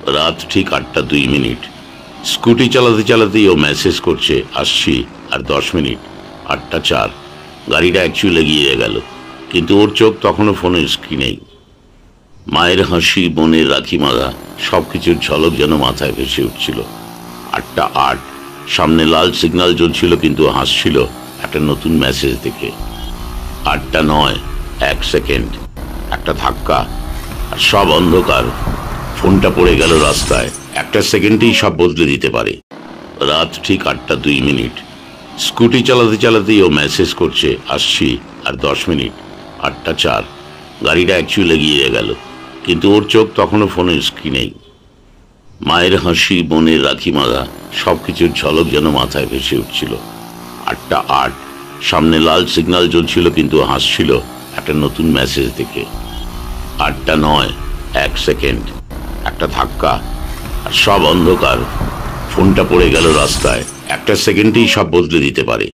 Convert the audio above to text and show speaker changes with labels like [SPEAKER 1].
[SPEAKER 1] রাত ঠিক 8টা 2 minute. Scooty চালাতে চালাতেই ও মেসেজ করছে আসছি আর 10 মিনিট। 8টা 4। গাড়িটা অ্যাকচুয়ালি এগিয়ে গেল, কিন্তু ওর চোখ তখনও ফোনের স্ক্রিনেই। মায়ের হাসি, বোনের রাখি বাঁধা, সবকিছুর ঝলক যেন মাথায় ভেসে উঠছিল। 8টা 8। সামনে লাল সিগন্যাল জ্বলছিল, কিন্তু হাসছিল একটা নতুন মেসেজ দেখে। 8টা 9। 1 সেকেন্ড, একটা ধাক্কা, আর সব অন্ধকার। ফোনটা পড়ে গেল রাস্তায়। একটা সেকেন্ডেই সব বদলে দিতে পারে। রাত ঠিক 8টা 2 মিনিট। স্কুটি চালাতে চালাতেই ও মেসেজ করছে আসছি আর 10 মিনিট। 8টা 4। গাড়িটা অ্যাকচুয়ালি এগিয়ে গেল, কিন্তু ওর চোখ তখনও ফোনের স্ক্রিনেই। মায়ের হাসি, বোনের রাখি বাঁধা, সবকিছুর ঝলক যেন মাথায় ভেসে উঠছিল। 8টা 8। সামনে লাল সিগন্যাল জ্বলছিল, কিন্তু হাসছিল একটা নতুন মেসেজ দেখে। 8টা 9। 1 সেকেন্ড, একটা ধাক্কা, আর সব অন্ধকার। ফোনটা পড়ে গেল রাস্তায়। একটা সেকেন্ডেই সব বদলে দিতে পারে।